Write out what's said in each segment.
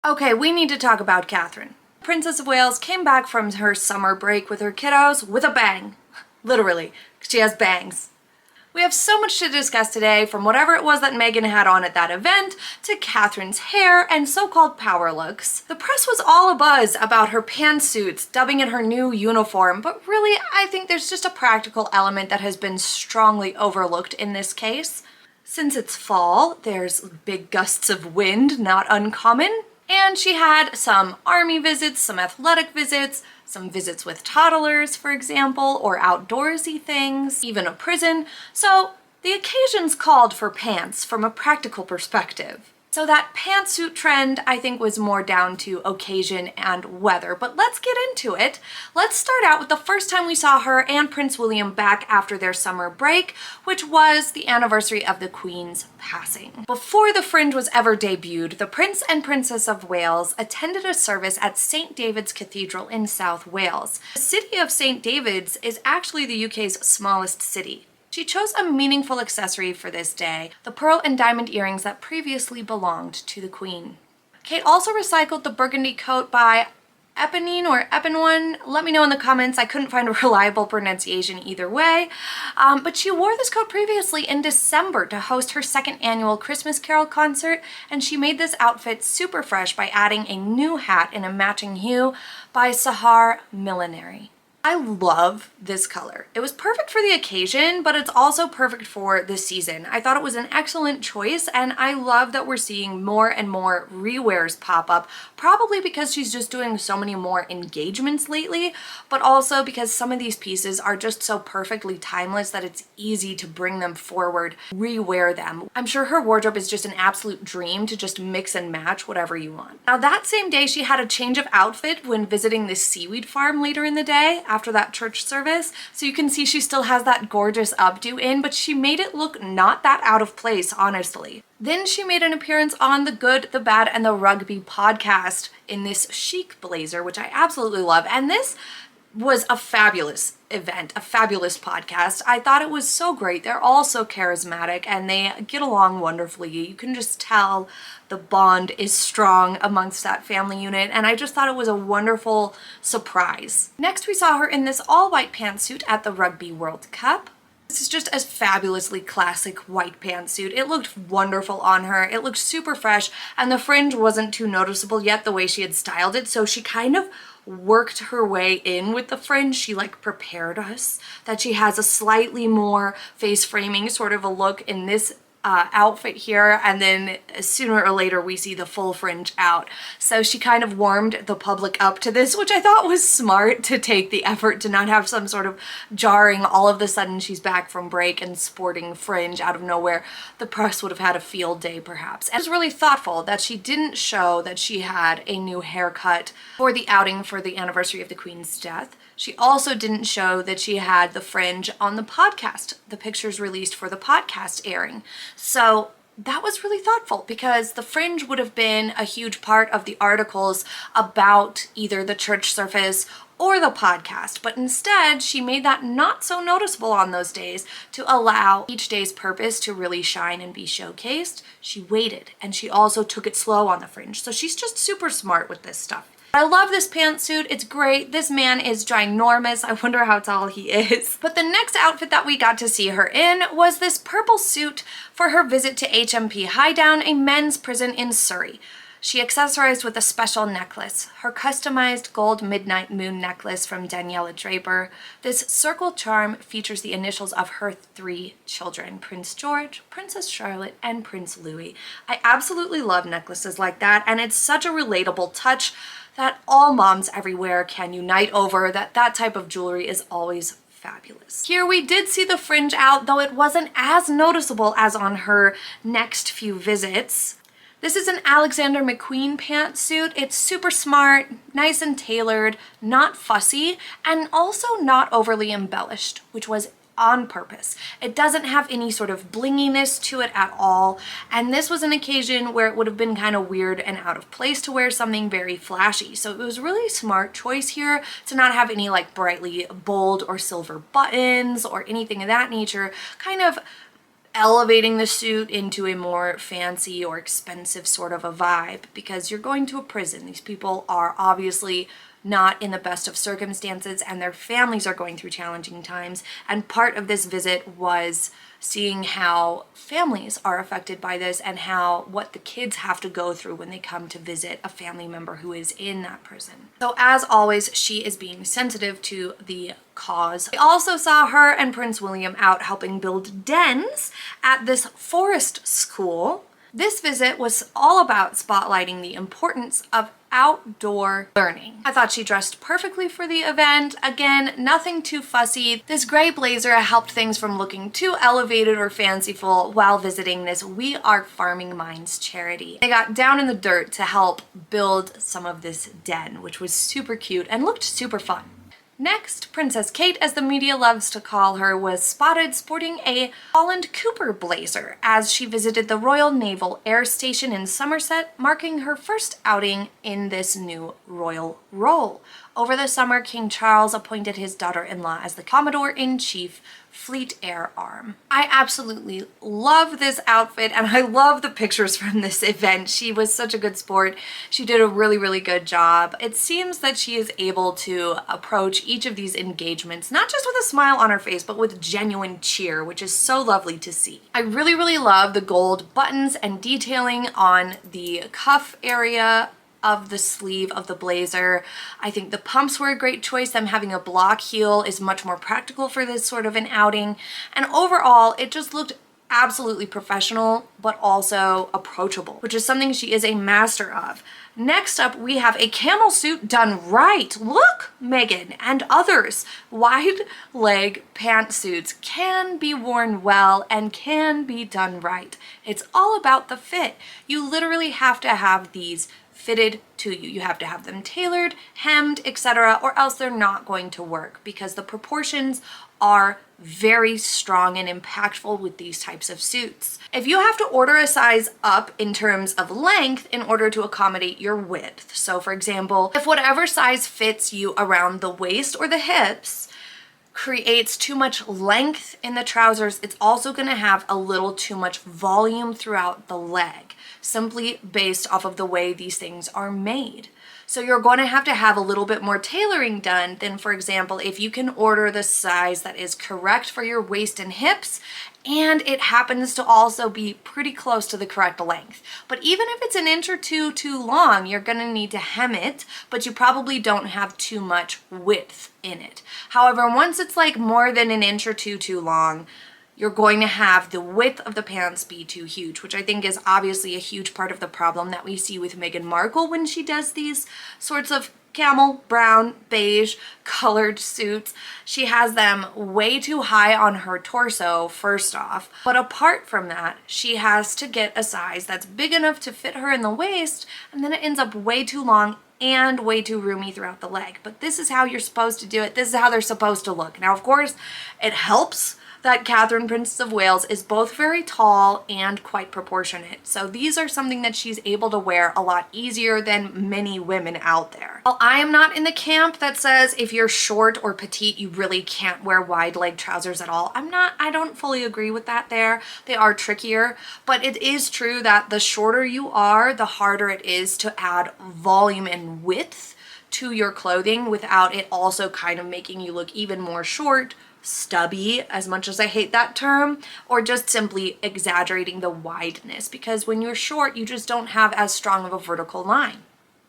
Okay, we need to talk about Catherine. Princess of Wales came back from her summer break with her kiddos with a bang. Literally, she has bangs. We have so much to discuss today, from whatever it was that Meghan had on at that event, to Catherine's hair and so-called power looks. The press was all abuzz about her pantsuits, dubbing it her new uniform, but really, I think there's just a practical element that has been strongly overlooked in this case. Since it's fall, there's big gusts of wind, not uncommon, and she had some army visits, some athletic visits, some visits with toddlers, for example, or outdoorsy things, even a prison. So the occasions called for pants from a practical perspective. So that pantsuit trend, I think, was more down to occasion and weather. But let's get into it. Let's start out with the first time we saw her and Prince William back after their summer break, which was the anniversary of the Queen's passing. Before the Fringe was ever debuted, the Prince and Princess of Wales attended a service at St. Davids Cathedral in South Wales. The city of St. Davids is actually the UK's smallest city. She chose a meaningful accessory for this day, the pearl and diamond earrings that previously belonged to the Queen. Kate also recycled the burgundy coat by Eponine or Eponine. Let me know in the comments. I couldn't find a reliable pronunciation either way. But she wore this coat previously in December to host her second annual Christmas Carol concert, and she made this outfit super fresh by adding a new hat in a matching hue by Sahar Millinery. I love this color. It was perfect for the occasion, but it's also perfect for the season. I thought it was an excellent choice, and I love that we're seeing more and more rewears pop up, probably because she's just doing so many more engagements lately, but also because some of these pieces are just so perfectly timeless that it's easy to bring them forward, rewear them. I'm sure her wardrobe is just an absolute dream to just mix and match whatever you want. Now, that same day, she had a change of outfit when visiting this seaweed farm later in the day, after that church service. So you can see she still has that gorgeous updo in, but she made it look not that out of place, honestly. Then she made an appearance on The Good, the Bad, and the Rugby podcast in this chic blazer, which I absolutely love. And this was a fabulous event, a fabulous podcast. I thought it was so great. They're all so charismatic and they get along wonderfully. You can just tell the bond is strong amongst that family unit, and I just thought it was a wonderful surprise. Next, we saw her in this all-white pantsuit at the Rugby World Cup. This is just a fabulously classic white pantsuit. It looked wonderful on her. It looked super fresh, and the fringe wasn't too noticeable yet the way she had styled it, so she kind of worked her way in with the fringe. She like prepared us that she has a slightly more face framing sort of a look in this outfit here, and then sooner or later we see the full fringe out. So she kind of warmed the public up to this, which I thought was smart, to take the effort to not have some sort of jarring, all of a sudden she's back from break and sporting fringe out of nowhere. The press would have had a field day perhaps. And it was really thoughtful that she didn't show that she had a new haircut for the outing for the anniversary of the Queen's death. She also didn't show that she had the fringe on the podcast, the pictures released for the podcast airing. So that was really thoughtful, because the fringe would have been a huge part of the articles about either the church service or the podcast, but instead she made that not so noticeable on those days to allow each day's purpose to really shine and be showcased. She waited, and she also took it slow on the fringe. So she's just super smart with this stuff. I love this pantsuit. It's great. This man is ginormous. I wonder how tall he is. But the next outfit that we got to see her in was this purple suit for her visit to HMP Highdown, a men's prison in Surrey. She accessorized with a special necklace, her customized gold midnight moon necklace from Daniela Draper. This circle charm features the initials of her 3 children, Prince George, Princess Charlotte, and Prince Louis. I absolutely love necklaces like that, and it's such a relatable touch that all moms everywhere can unite over. That type of jewelry is always fabulous. Here we did see the fringe out, though it wasn't as noticeable as on her next few visits. This is an Alexander McQueen pantsuit. It's super smart, nice and tailored, not fussy, and also not overly embellished, which was on purpose. It doesn't have any sort of blinginess to it at all, and this was an occasion where it would have been kind of weird and out of place to wear something very flashy. So it was a really smart choice here to not have any like brightly bold or silver buttons or anything of that nature. Kind of elevating the suit into a more fancy or expensive sort of a vibe, because you're going to a prison. These people are obviously not in the best of circumstances, and their families are going through challenging times. And part of this visit was seeing how families are affected by this and what the kids have to go through when they come to visit a family member who is in that prison. So as always, she is being sensitive to the cause. We also saw her and Prince William out helping build dens at this forest school. This visit was all about spotlighting the importance of outdoor learning. I thought she dressed perfectly for the event. Again, nothing too fussy. This gray blazer helped things from looking too elevated or fanciful while visiting this We Are Farming Minds charity. They got down in the dirt to help build some of this den, which was super cute and looked super fun. Next, Princess Kate, as the media loves to call her, was spotted sporting a Holland Cooper blazer as she visited the Royal Naval Air Station in Somerset, marking her first outing in this new royal role. Over the summer, King Charles appointed his daughter-in-law as the Commodore-in-Chief, Fleet Air Arm. I absolutely love this outfit, and I love the pictures from this event. She was such a good sport. She did a really, really good job. It seems that she is able to approach each of these engagements, not just with a smile on her face, but with genuine cheer, which is so lovely to see. I really, really love the gold buttons and detailing on the cuff area of the sleeve of the blazer. I think the pumps were a great choice. Them having a block heel is much more practical for this sort of an outing. And overall, it just looked absolutely professional, but also approachable, which is something she is a master of. Next up, we have a camel suit done right. Look, Meghan and others. Wide leg pantsuits can be worn well and can be done right. It's all about the fit. You literally have to have these fitted to you. You have to have them tailored, hemmed, etc., or else they're not going to work, because the proportions are very strong and impactful with these types of suits. If you have to order a size up in terms of length in order to accommodate your width, so for example, if whatever size fits you around the waist or the hips creates too much length in the trousers, it's also going to have a little too much volume throughout the leg, simply based off of the way these things are made. So you're going to have a little bit more tailoring done than, for example, if you can order the size that is correct for your waist and hips, and it happens to also be pretty close to the correct length. But even if it's an inch or two too long, you're going to need to hem it, but you probably don't have too much width in it. However, once it's like more than an inch or two too long, you're going to have the width of the pants be too huge, which I think is obviously a huge part of the problem that we see with Meghan Markle when she does these sorts of camel, brown, beige colored suits. She has them way too high on her torso, first off. But apart from that, she has to get a size that's big enough to fit her in the waist, and then it ends up way too long and way too roomy throughout the leg. But this is how you're supposed to do it. This is how they're supposed to look. Now, of course, it helps that Catherine, Princess of Wales, is both very tall and quite proportionate. So these are something that she's able to wear a lot easier than many women out there. While I am not in the camp that says if you're short or petite, you really can't wear wide leg trousers at all. I don't fully agree with that there. They are trickier, but it is true that the shorter you are, the harder it is to add volume and width to your clothing without it also kind of making you look even more short, stubby, as much as I hate that term, or just simply exaggerating the wideness, because when you're short, you just don't have as strong of a vertical line.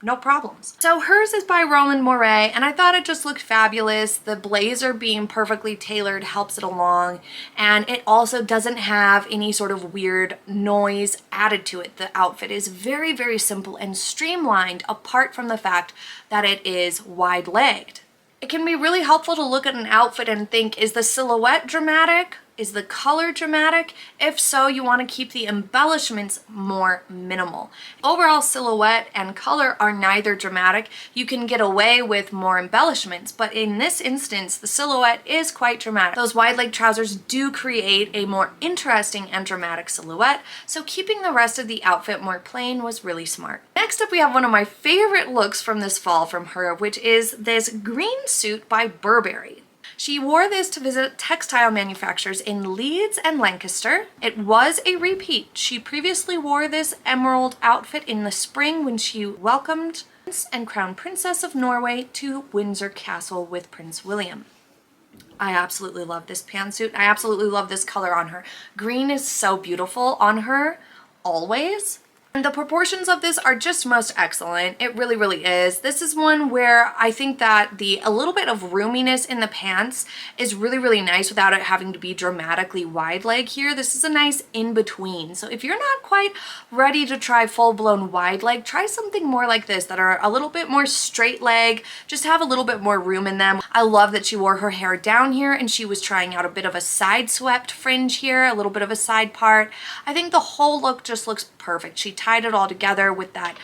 No problems. So hers is by Roland Mouret, and I thought it just looked fabulous. The blazer being perfectly tailored helps it along, and it also doesn't have any sort of weird noise added to it. The outfit is very, very simple and streamlined, apart from the fact that it is wide-legged. It can be really helpful to look at an outfit and think, is the silhouette dramatic? Is the color dramatic? If so, you want to keep the embellishments more minimal. Overall silhouette and color are neither dramatic. You can get away with more embellishments, but in this instance, the silhouette is quite dramatic. Those wide leg trousers do create a more interesting and dramatic silhouette, so keeping the rest of the outfit more plain was really smart. Next up, we have one of my favorite looks from this fall from her, which is this green suit by Burberry. She wore this to visit textile manufacturers in Leeds and Lancaster. It was a repeat. She previously wore this emerald outfit in the spring when she welcomed Prince and Crown Princess of Norway to Windsor Castle with Prince William. I absolutely love this pantsuit. I absolutely love this color on her. Green is so beautiful on her, always. And the proportions of this are just most excellent. It really, really is. This is one where I think that a little bit of roominess in the pants is really, really nice without it having to be dramatically wide leg here. This is a nice in-between. So if you're not quite ready to try full-blown wide leg, try something more like this that are a little bit more straight leg, just have a little bit more room in them. I love that she wore her hair down here and she was trying out a bit of a side swept fringe here, a little bit of a side part. I think the whole look just looks perfect. She tied it all together with that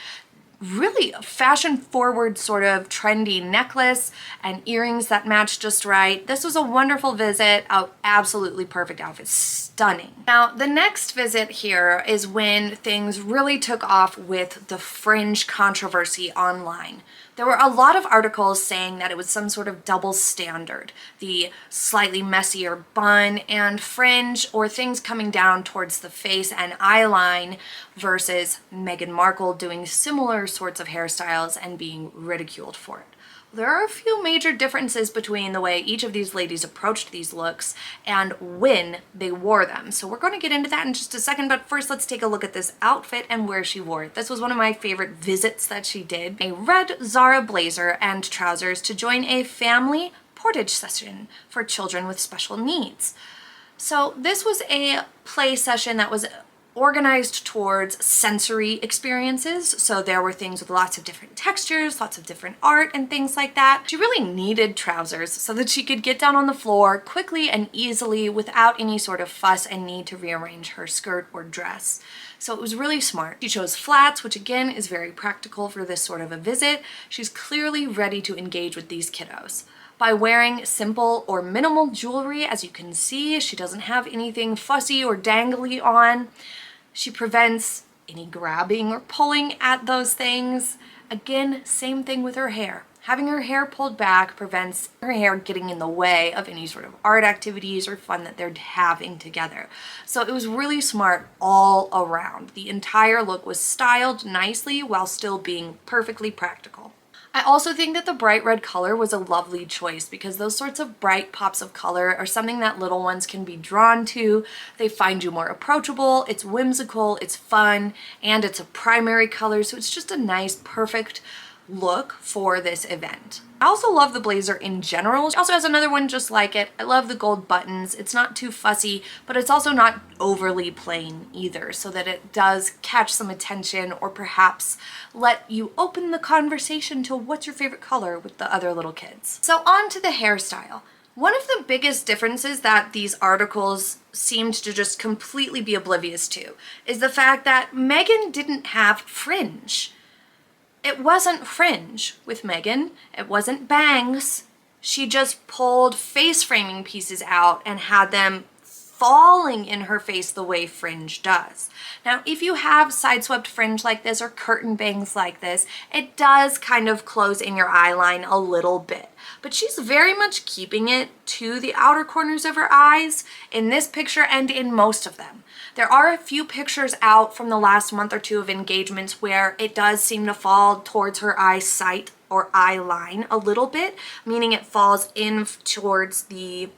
really fashion forward sort of trendy necklace and earrings that matched just right. This was a wonderful visit, an absolutely perfect outfit, stunning. Now the next visit here is when things really took off with the fringe controversy online. There were a lot of articles saying that it was some sort of double standard, the slightly messier bun and fringe or things coming down towards the face and eyeline versus Meghan Markle doing similar sorts of hairstyles and being ridiculed for it. There are a few major differences between the way each of these ladies approached these looks and when they wore them. So we're going to get into that in just a second, but first let's take a look at this outfit and where she wore it. This was one of my favorite visits that she did. A red Zara blazer and trousers to join a family portage session for children with special needs. So this was a play session that was organized towards sensory experiences. So there were things with lots of different textures, lots of different art and things like that. She really needed trousers so that she could get down on the floor quickly and easily without any sort of fuss and need to rearrange her skirt or dress. So it was really smart. She chose flats, which again is very practical for this sort of a visit. She's clearly ready to engage with these kiddos. By wearing simple or minimal jewelry, as you can see, she doesn't have anything fussy or dangly on. She prevents any grabbing or pulling at those things. Again, same thing with her hair. Having her hair pulled back prevents her hair getting in the way of any sort of art activities or fun that they're having together. So it was really smart all around. The entire look was styled nicely while still being perfectly practical. I also think that the bright red color was a lovely choice because those sorts of bright pops of color are something that little ones can be drawn to. They find you more approachable, it's whimsical, it's fun, and it's a primary color, so it's just a nice, perfect look for this event. I also love the blazer in general. She also has another one just like it. I love the gold buttons. It's not too fussy, but it's also not overly plain either, so that it does catch some attention or perhaps let you open the conversation to what's your favorite color with the other little kids. So on to the hairstyle. One of the biggest differences that these articles seemed to just completely be oblivious to is the fact that Meghan didn't have fringe. It wasn't fringe with Meghan. It wasn't bangs. She just pulled face framing pieces out and had them falling in her face the way fringe does. Now, if you have side-swept fringe like this or curtain bangs like this, it does kind of close in your eye line a little bit. But she's very much keeping it to the outer corners of her eyes in this picture and in most of them. There are a few pictures out from the last month or two of engagements where it does seem to fall towards her eye sight or eye line a little bit, meaning it falls in towards the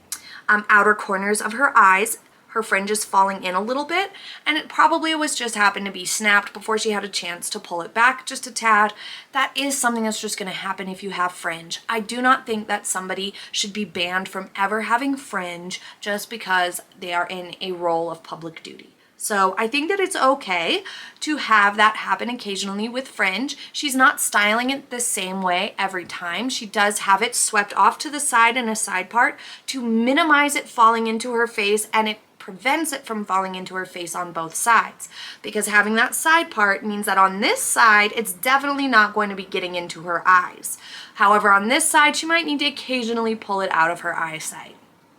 outer corners of her eyes. Her fringe is falling in a little bit, and it probably was just happened to be snapped before she had a chance to pull it back just a tad. That is something that's just going to happen if you have fringe. I do not think that somebody should be banned from ever having fringe just because they are in a role of public duty. So I think that it's okay to have that happen occasionally with fringe. She's not styling it the same way every time. She does have it swept off to the side in a side part to minimize it falling into her face, and it prevents it from falling into her face on both sides, because having that side part means that on this side it's definitely not going to be getting into her eyes. However, on this side she might need to occasionally pull it out of her eyesight.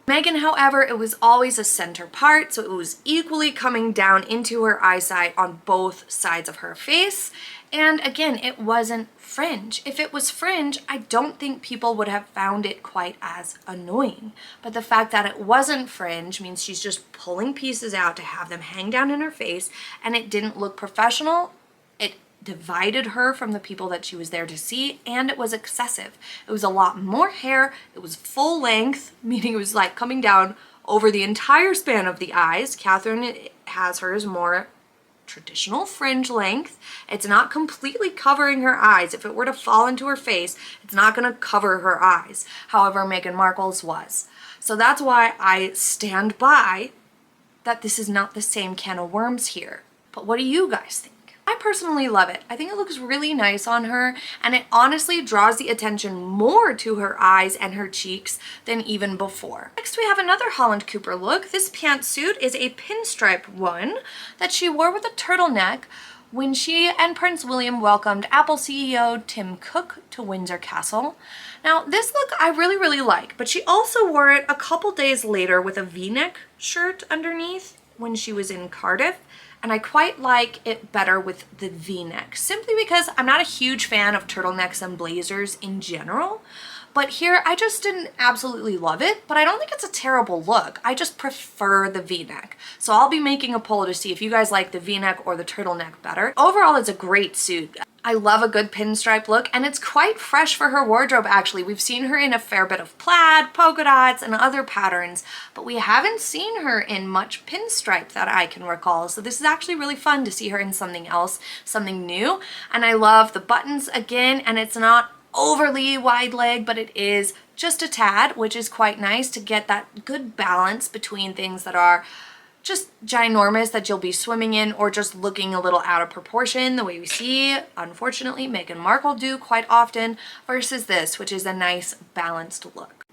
Meghan, however, it was always a center part, so it was equally coming down into her eyesight on both sides of her face, And again, it wasn't Fringe. If it was Fringe, I don't think people would have found it quite as annoying. But the fact that it wasn't Fringe means she's just pulling pieces out to have them hang down in her face, and it didn't look professional. It divided her from the people that she was there to see, and it was excessive. It was a lot more hair. It was full length, meaning it was like coming down over the entire span of the eyes. Catherine has hers more traditional fringe length. It's not completely covering her eyes. If it were to fall into her face, it's not going to cover her eyes. However, Meghan Markle's was. So that's why I stand by that this is not the same can of worms here. But what do you guys think? I personally love it. I think it looks really nice on her, and it honestly draws the attention more to her eyes and her cheeks than even before. Next, we have another Holland Cooper look. This pantsuit is a pinstripe one that she wore with a turtleneck when she and Prince William welcomed Apple CEO Tim Cook to Windsor Castle. Now, this look I really like, but she also wore it a couple days later with a V-neck shirt underneath when she was in Cardiff. And I quite like it better with the V-neck, simply because I'm not a huge fan of turtlenecks and blazers in general. But here, I just didn't absolutely love it, but I don't think it's a terrible look. I just prefer the V-neck. So I'll be making a poll to see if you guys like the V-neck or the turtleneck better. Overall, it's a great suit. I love a good pinstripe look, and it's quite fresh for her wardrobe, actually. We've seen her in a fair bit of plaid, polka dots, and other patterns, but we haven't seen her in much pinstripe that I can recall. So this is actually really fun to see her in something else, something new. And I love the buttons again, and it's not overly wide leg, but it is just a tad, which is quite nice to get that good balance between things that are just ginormous that you'll be swimming in, or just looking a little out of proportion the way we see, unfortunately, Meghan Markle do quite often, versus this, which is a nice balanced look.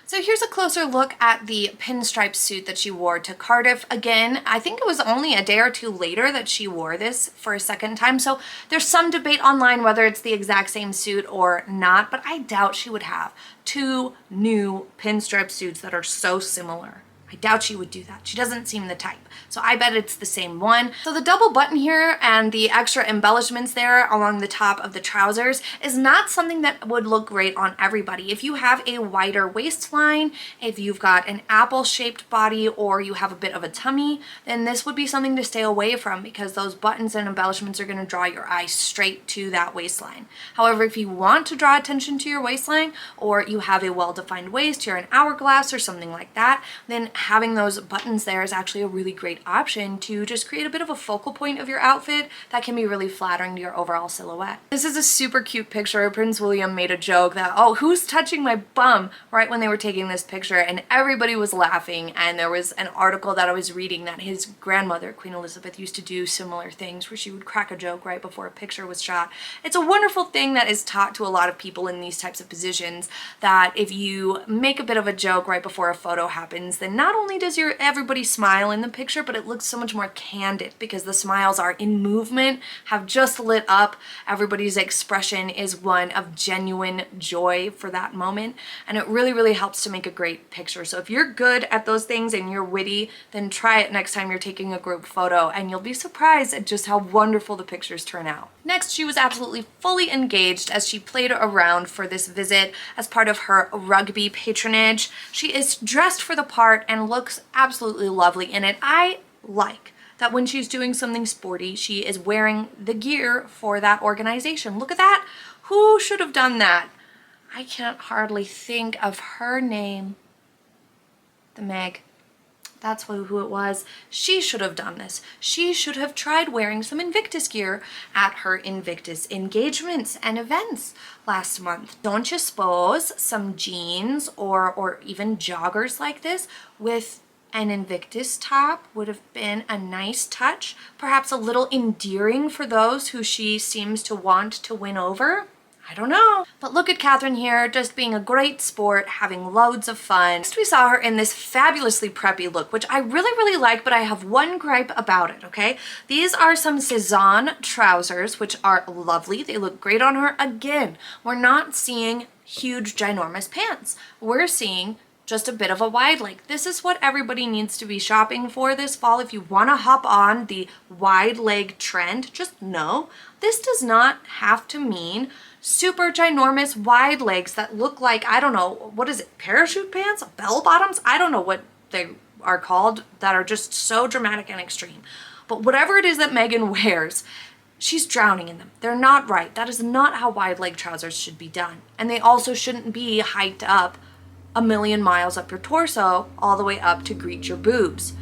So here's a closer look at the pinstripe suit that she wore to Cardiff. Again, I think it was only a day or two later that she wore this for a second time, so there's some debate online whether it's the exact same suit or not, but I doubt she would have two new pinstripe suits that are so similar. I doubt she would do that. She doesn't seem the type. So I bet it's the same one. So the double button here and the extra embellishments there along the top of the trousers is not something that would look great on everybody. If you have a wider waistline, if you've got an apple-shaped body, or you have a bit of a tummy, then this would be something to stay away from, because those buttons and embellishments are going to draw your eye straight to that waistline. However, if you want to draw attention to your waistline, or you have a well-defined waist, you're an hourglass or something like that, then having those buttons there is actually a really great option to just create a bit of a focal point of your outfit that can be really flattering to your overall silhouette. This is a super cute picture. Prince William made a joke that, oh, who's touching my bum, right when they were taking this picture, and everybody was laughing. And there was an article that I was reading that his grandmother, Queen Elizabeth, used to do similar things where she would crack a joke right before a picture was shot. It's a wonderful thing that is taught to a lot of people in these types of positions, that if you make a bit of a joke right before a photo happens, then not only does everybody smile in the picture, but it looks so much more candid because the smiles are in movement, have just lit up. Everybody's expression is one of genuine joy for that moment, and it really helps to make a great picture. So if you're good at those things and you're witty, then try it next time you're taking a group photo, and you'll be surprised at just how wonderful the pictures turn out. Next, she was absolutely fully engaged as she played around for this visit as part of her rugby patronage. She is dressed for the part and looks absolutely lovely in it. I like that when she's doing something sporty, she is wearing the gear for that organization. Look at that. Who should have done that? I can't hardly think of her name. The Meg. That's who it was. She should have done this. She should have tried wearing some Invictus gear at her Invictus engagements and events last month. Don't you suppose some jeans or even joggers like this with an Invictus top would have been a nice touch? Perhaps a little endearing for those who she seems to want to win over? I don't know. But look at Catherine here, just being a great sport, having loads of fun. Next, we saw her in this fabulously preppy look, which I really like, but I have one gripe about it, okay? These are some Cezanne trousers, which are lovely. They look great on her. Again, we're not seeing huge, ginormous pants. We're seeing just a bit of a wide leg. This is what everybody needs to be shopping for this fall. If you want to hop on the wide leg trend, just know this does not have to mean super ginormous wide legs that look like, I don't know, what is it, parachute pants, bell bottoms? I don't know what they are called, that are just so dramatic and extreme. But whatever it is that Megan wears, she's drowning in them. They're not right. That is not how wide leg trousers should be done. And they also shouldn't be hiked up a million miles up your torso all the way up to greet your boobs.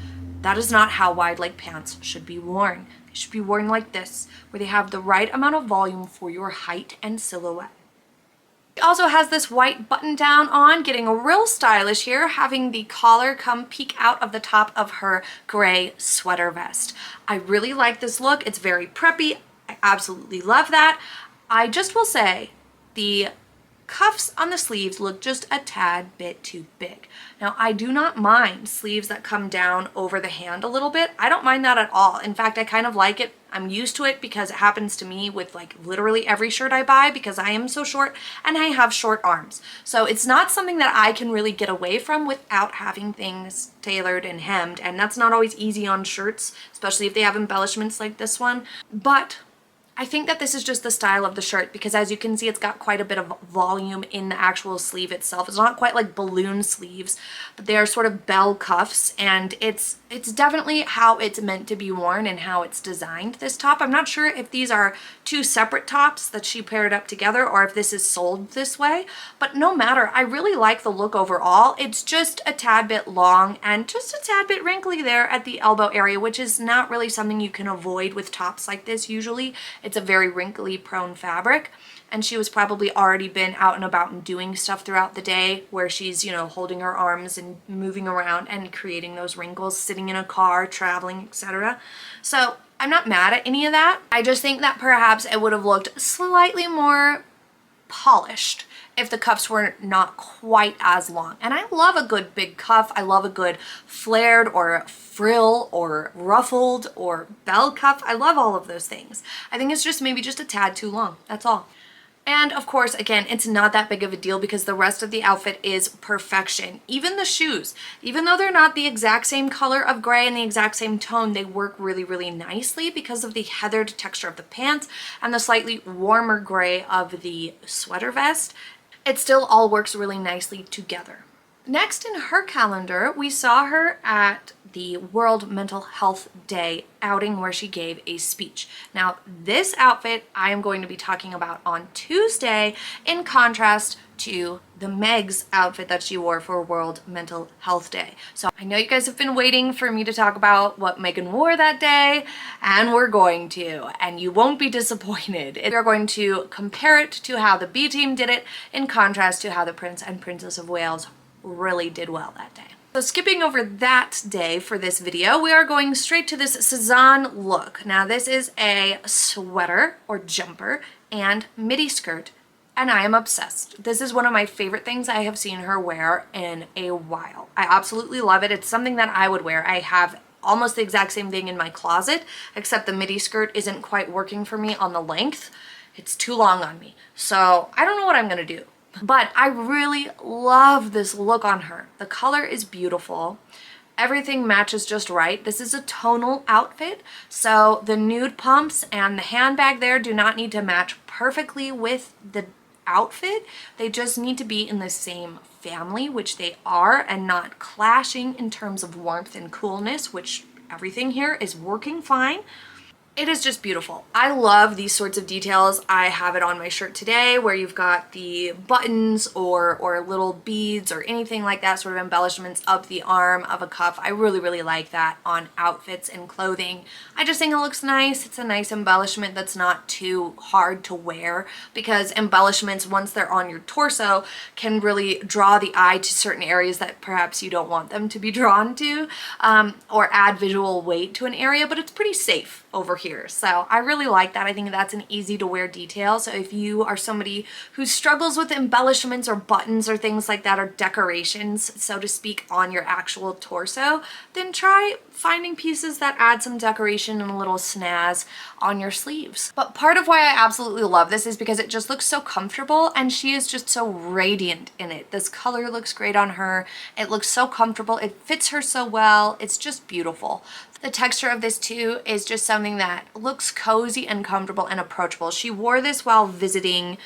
That is not how wide leg pants should be worn. They should be worn like this, where they have the right amount of volume for your height and silhouette. She also has this white button down on, getting a real stylish here, having the collar come peek out of the top of her gray sweater vest. I really like this look. It's very preppy. I absolutely love that. I just will say the cuffs on the sleeves look just a tad bit too big. Now, I do not mind sleeves that come down over the hand a little bit. I don't mind that at all. In fact, I kind of like it. I'm used to it because it happens to me with like literally every shirt I buy, because I am so short and I have short arms. So it's not something that I can really get away from without having things tailored and hemmed. And that's not always easy on shirts, especially if they have embellishments like this one. But I think that this is just the style of the shirt, because as you can see, it's got quite a bit of volume in the actual sleeve itself. It's not quite like balloon sleeves, but they are sort of bell cuffs, and it's definitely how it's meant to be worn and how it's designed, this top. I'm not sure if these are two separate tops that she paired up together or if this is sold this way, but no matter, I really like the look overall. It's just a tad bit long and just a tad bit wrinkly there at the elbow area, which is not really something you can avoid with tops like this usually. It's a very wrinkly prone fabric, and she was probably already been out and about and doing stuff throughout the day where she's, you know, holding her arms and moving around and creating those wrinkles, sitting in a car, traveling, etc. So I'm not mad at any of that. I just think that perhaps it would have looked slightly more polished if the cuffs were not quite as long. And I love a good big cuff. I love a good flared or frill or ruffled or bell cuff. I love all of those things. I think it's just maybe just a tad too long. That's all. And of course, again, it's not that big of a deal because the rest of the outfit is perfection. Even the shoes, even though they're not the exact same color of gray and the exact same tone, they work really, really nicely because of the heathered texture of the pants and the slightly warmer gray of the sweater vest. It still all works really nicely together. Next in her calendar, we saw her at the World Mental Health Day outing where she gave a speech. Now, this outfit I am going to be talking about on Tuesday, in contrast to the Meg's outfit that she wore for World Mental Health Day. So I know you guys have been waiting for me to talk about what Megan wore that day, and we're going to, and you won't be disappointed. We're going to compare it to how the B team did it, in contrast to how the Prince and Princess of Wales really did well that day. So skipping over that day for this video, we are going straight to this Cezanne look. Now this is a sweater or jumper and midi skirt, and I am obsessed. This is one of my favorite things I have seen her wear in a while. I absolutely love it. It's something that I would wear. I have almost the exact same thing in my closet, except the midi skirt isn't quite working for me on the length. It's too long on me. So I don't know what I'm gonna do. But I really love this look on her. The color is beautiful. Everything matches just right. This is a tonal outfit, so the nude pumps and the handbag there do not need to match perfectly with the outfit. They just need to be in the same family, which they are, and not clashing in terms of warmth and coolness, which everything here is working fine. It is just beautiful. I love these sorts of details. I have it on my shirt today where you've got the buttons or little beads or anything like that, sort of embellishments up the arm of a cuff. I really, really like that on outfits and clothing. I just think it looks nice. It's a nice embellishment that's not too hard to wear, because embellishments, once they're on your torso, can really draw the eye to certain areas that perhaps you don't want them to be drawn to, or add visual weight to an area, but it's pretty safe. over here. So I really like that. I think that's an easy to wear detail. So if you are somebody who struggles with embellishments or buttons or things like that, or decorations, so to speak, on your actual torso, then try finding pieces that add some decoration and a little snazz on your sleeves. But part of why I absolutely love this is because it just looks so comfortable, and she is just so radiant in it. This color looks great on her. It looks so comfortable. It fits her so well. It's just beautiful. The texture of this too is just something that looks cozy and comfortable and approachable. She wore this while visiting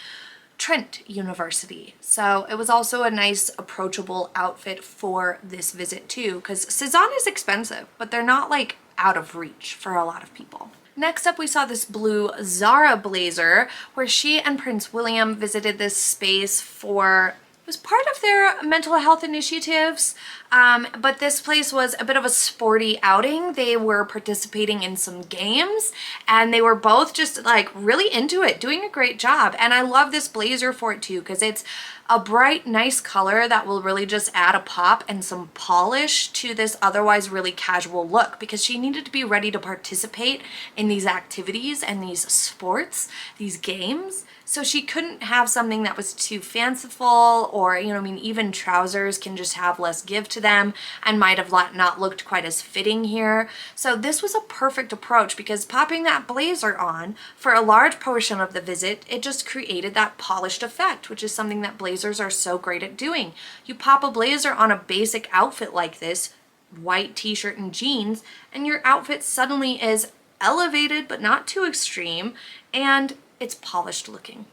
Trent University. So it was also a nice approachable outfit for this visit too, because Cezanne is expensive, but they're not like out of reach for a lot of people. Next up, we saw this blue Zara Blazer, where she and Prince William visited this space for, it was part of their mental health initiatives, but this place was a bit of a sporty outing. They were participating in some games, and they were both just like really into it, doing a great job. And I love this blazer for it too, because it's a bright, nice color that will really just add a pop and some polish to this otherwise really casual look, because she needed to be ready to participate in these activities and these sports, these games. So she couldn't have something that was too fanciful, or, you know, I mean, even trousers can just have less give to them and might have not looked quite as fitting here. So this was a perfect approach, because popping that blazer on for a large portion of the visit, it just created that polished effect, which is something that blazers are so great at doing. You pop a blazer on a basic outfit like this, white t-shirt and jeans, and your outfit suddenly is elevated but not too extreme, and it's polished looking.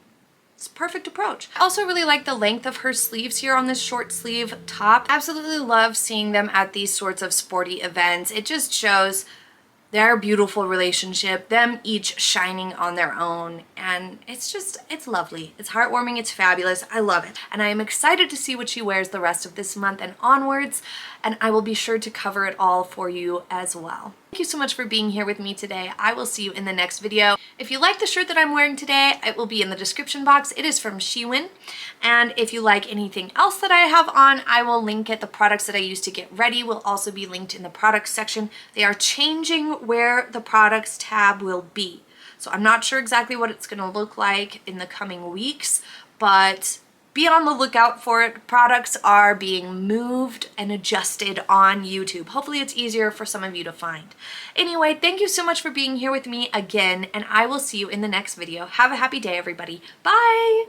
It's a perfect approach. I also really like the length of her sleeves here on this short sleeve top. Absolutely love seeing them at these sorts of sporty events. It just shows their beautiful relationship, them each shining on their own, and it's lovely. It's heartwarming, it's fabulous, I love it. And I am excited to see what she wears the rest of this month and onwards, and I will be sure to cover it all for you as well. Thank you so much for being here with me today. I will see you in the next video. If you like the shirt that I'm wearing today, it will be in the description box. It is from Shein. And if you like anything else that I have on, I will link it. The products that I use to get ready will also be linked in the products section. They are changing where the products tab will be. So I'm not sure exactly what it's going to look like in the coming weeks, but be on the lookout for it. Products are being moved and adjusted on YouTube. Hopefully it's easier for some of you to find. Anyway, thank you so much for being here with me again, and I will see you in the next video. Have a happy day, everybody. Bye!